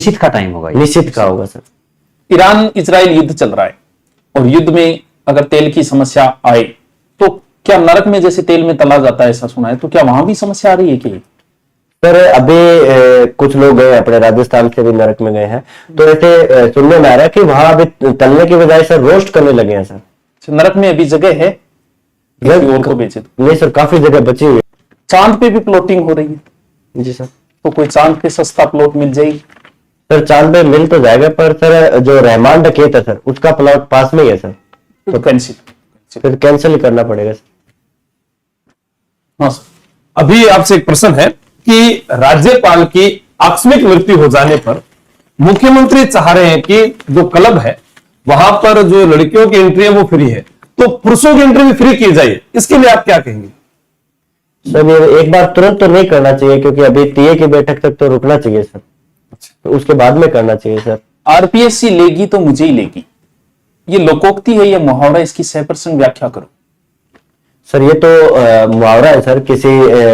निश्चित का टाइम होगा, निश्चित का होगा सर। ईरान इजराइल युद्ध चल रहा है और युद्ध में अगर तेल की समस्या आए तो क्या नरक में जैसे तेल में तला जाता है ऐसा सुना है, तो क्या वहां भी समस्या आ रही है कि? सर अभी कुछ लोग गए अपने राजस्थान से भी नरक में गए हैं, तो ऐसे सुनने में आ रहा है कि वहां अभी तलने की बजाय सर रोस्ट करने लगे हैं सर। नरक में अभी जगह है और को बेचे तो? नहीं सर, काफी जगह बची हुई है। चांद पे भी प्लॉटिंग हो रही है? जी सर। तो कोई चांद पे सस्ता प्लॉट मिल जाएगी? सर चांद पे मिल तो जाएगा, पर सर जो रहमान डकैत है सर उसका प्लॉट पास में ही है सर, तो कैंसिल, फिर कैंसिल ही करना पड़ेगा सर। हाँ सर। अभी आपसे एक प्रश्न है कि राज्यपाल की आकस्मिक मृत्यु हो जाने पर मुख्यमंत्री चाह रहे हैं कि जो क्लब है वहां पर जो लड़कियों की एंट्री है वो फ्री है, तो पुरुषों की एंट्री भी फ्री की जाए, इसके लिए आप क्या कहेंगे? सर ये एक बार तुरंत तो नहीं करना चाहिए, क्योंकि अभी टीए की बैठक तक तो रुकना चाहिए सर, तो उसके बाद में करना चाहिए सर। आरपीएससी लेगी तो मुझे ही लेगी, ये लोकोक्ति है या मुहावरा, इसकी 100% व्याख्या करो। सर ये तो मुहावरा है सर, किसी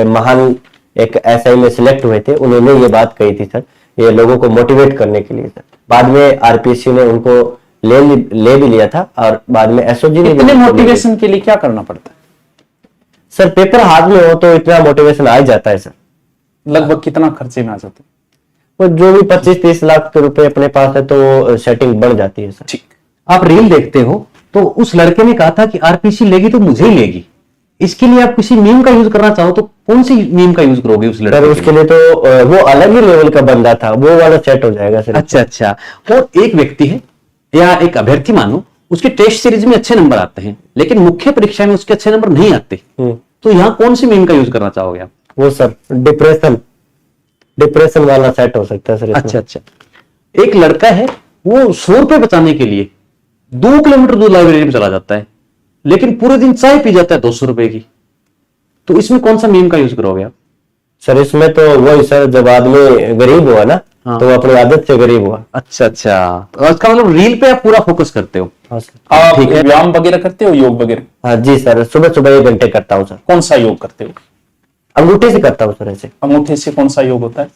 महान एक एसआई में सिलेक्ट हुए थे, उन्होंने ये बात कही थी सर, ये लोगों को मोटिवेट करने के लिए सर। बाद में आरपीएससी ने उनको ले भी लिया था, और बाद में एसओजी ने। इतने मोटिवेशन के लिए क्या करना पड़ता है सर? पेपर हाथ में हो तो इतना मोटिवेशन आ जाता है सर। लगभग कितना खर्चे में आ जाते हैं? वो जो भी 25-30 लाख रुपए अपने पास है तो सेटिंग बढ़ जाती है सर। ठीक। आप रील देखते हो तो उस लड़के ने कहा था कि आरपीसी लेगी तो मुझे ही लेगी, इसके लिए आप किसी मीम का यूज करना चाहो तो कौन सी मीम का यूज करोगे उस लड़के? उसके लिए तो वो अलग ही लेवल का बंदा था, वो वाला सेट हो जाएगा सर। अच्छा। और एक व्यक्ति है या एक अभ्यर्थी मानो, उसके टेस्ट सीरीज में अच्छे नंबर आते हैं लेकिन मुख्य परीक्षा में उसके अच्छे नंबर नहीं आते, तो यहाँ कौन सी मीम का यूज करना चाहोगे आप? वो सर डिप्रेशन वाला सेट हो सकता है सर। अच्छा। एक लड़का है, वो 100 रुपए बचाने के लिए 2 किलोमीटर दूर लाइब्रेरी में चला जाता है लेकिन पूरे दिन चाय पी जाता है 200 रुपए की, तो इसमें कौन सा मीम का यूज करोगे आप? सर इसमें तो वही सर, जब आदमी गरीब हुआ ना, हाँ। तो वो अपनी आदत से गरीब हुआ। अच्छा, तो इसका मतलब रील पे आप पूरा फोकस करते हो। हाँ सर। आप व्यायाम वगैरह करते हो, योग वगैरह? हाँ जी सर, सुबह 1 घंटे करता हूँ सर। कौन सा योग करते हो? अंगूठे से करता हूँ सर। ऐसे अंगूठे से कौन सा योग होता है?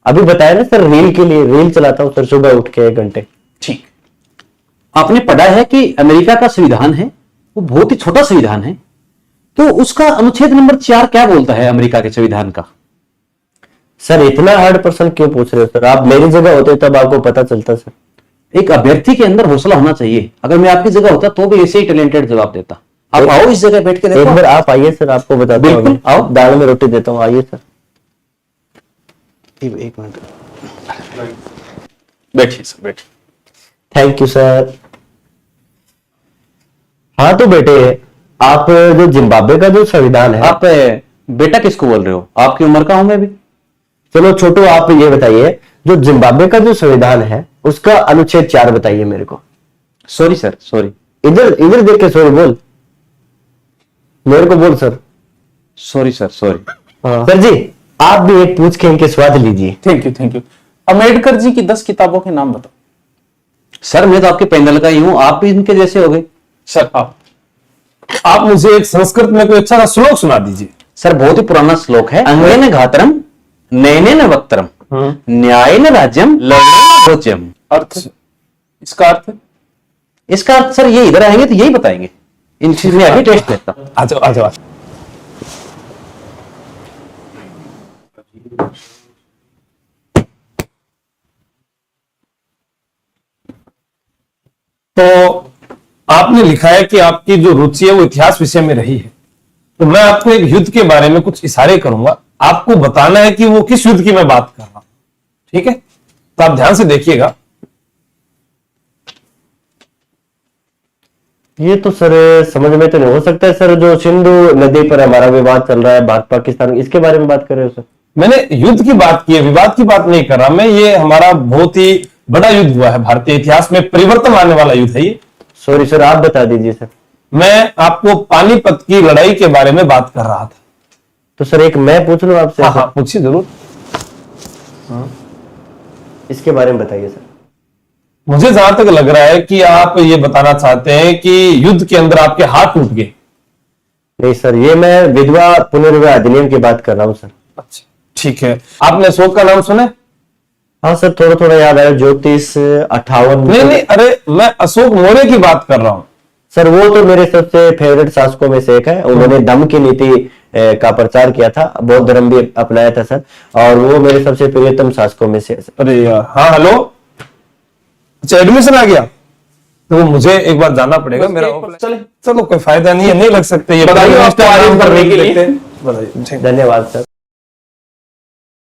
अभी बताया ना सर, रील के लिए रील चलाता हूँ सर, सुबह उठ के 1 घंटे। ठीक। आपने पढ़ा है कि अमेरिका का संविधान है वो बहुत ही छोटा संविधान है, तो उसका अनुच्छेद नंबर 4 क्या बोलता है अमेरिका के संविधान का? सर इतना हार्ड प्रश्न क्यों पूछ रहे हो सर? आप मेरी जगह होते तब आपको पता चलता सर। एक अभ्यर्थी के अंदर हौसला होना चाहिए, अगर मैं आपकी जगह होता तो भी ऐसे ही टैलेंटेड जवाब देता। आप आओ इस जगह बैठ के देखो। एक बार आप आइए सर, आपको बताता हूँ। बिल्कुल, आओ। दाल में रोटी देता हूँ, आइए सर। एक मिनट बैठिए सर, बैठिए। Thank you sir. हाँ तो बेटे, आप जो जिम्बाब्वे का जो संविधान है। आप बेटा किसको बोल रहे हो? आपकी उम्र का हूं मैं भी। चलो छोटू, आप ये बताइए, जो जिम्बाब्वे का जो संविधान है उसका अनुच्छेद 4 बताइए मेरे को। Sorry sir, sorry. इधर देख के सॉरी बोल, मेरे को बोल sir. Sorry sir, sorry. Sir जी, आप भी एक पूछ के इनके स्वाद लीजिए। Thank you. अम्बेडकर जी की 10 किताबों के नाम बताओ। सर मैं तो आपके पैनल का ही हूं, आप भी इनके जैसे हो गए। सर आप मुझे एक संस्कृत में कोई अच्छा सा श्लोक सुना दीजिए। सर बहुत ही पुराना श्लोक है। अंगेन घातरम नयनेन वक्त्रम न्यायेन राज्यम लवणेन भोज्यम। अर्थ, इसका अर्थ? इसका अर्थ सर ये इधर आएंगे तो यही बताएंगे। इन चीज में अभी टेस्ट लेता हूं। आ जाओ। तो आपने लिखा है कि आपकी जो रुचि है वो इतिहास विषय में रही है, तो मैं आपको एक युद्ध के बारे में कुछ इशारे करूंगा, आपको बताना है कि वो किस युद्ध की मैं बात कर रहा हूं। ठीक है, तो आप ध्यान से देखिएगा। ये तो सर समझ में तो नहीं हो सकता है सर, जो सिंधु नदी पर हमारा विवाद चल रहा है भारत पाकिस्तान, इसके बारे में बात कर रहे हो सर? मैंने युद्ध की बात की है, विवाद की बात नहीं कर रहा मैं। ये हमारा बहुत ही बड़ा युद्ध हुआ है, भारतीय इतिहास में परिवर्तन आने वाला युद्ध है ये। सॉरी सर, आप बता दीजिए सर। मैं आपको पानीपत की लड़ाई के बारे में बात कर रहा था। तो सर एक मैं पूछ लूं आपसे? हाँ, पूछिए जरूर। इसके बारे में बताइए सर। मुझे जहां तक लग रहा है कि आप ये बताना चाहते हैं कि युद्ध के अंदर आपके हाथ टूट गए। नहीं सर, ये मैं विधवा पुनर्विवाह अधिनियम की बात कर रहा हूं सर। अच्छा, ठीक है। आपने अशोक का नाम सुना है? हाँ सर, थोड़ा थोड़ा याद आया, ज्योतिष 58। नहीं नहीं, अरे मैं अशोक मौर्य की बात कर रहा हूं। सर वो तो मेरे सबसे फेवरेट शासकों में से एक है। उन्होंने दम की नीति का प्रचार किया था, बौद्ध धर्म भी अपनाया था सर, और वो मेरे सबसे प्रियतम शासकों में से है सर। अरे यार, हाँ हेलो, अच्छा एडमिशन आ गया, तो मुझे एक बार जाना पड़ेगा मेरा। चले। चलो कोई फायदा नहीं है, नहीं लग सकते ये। बधाई हो आपको आगे बढ़ने के लिए। बताइए। धन्यवाद सर।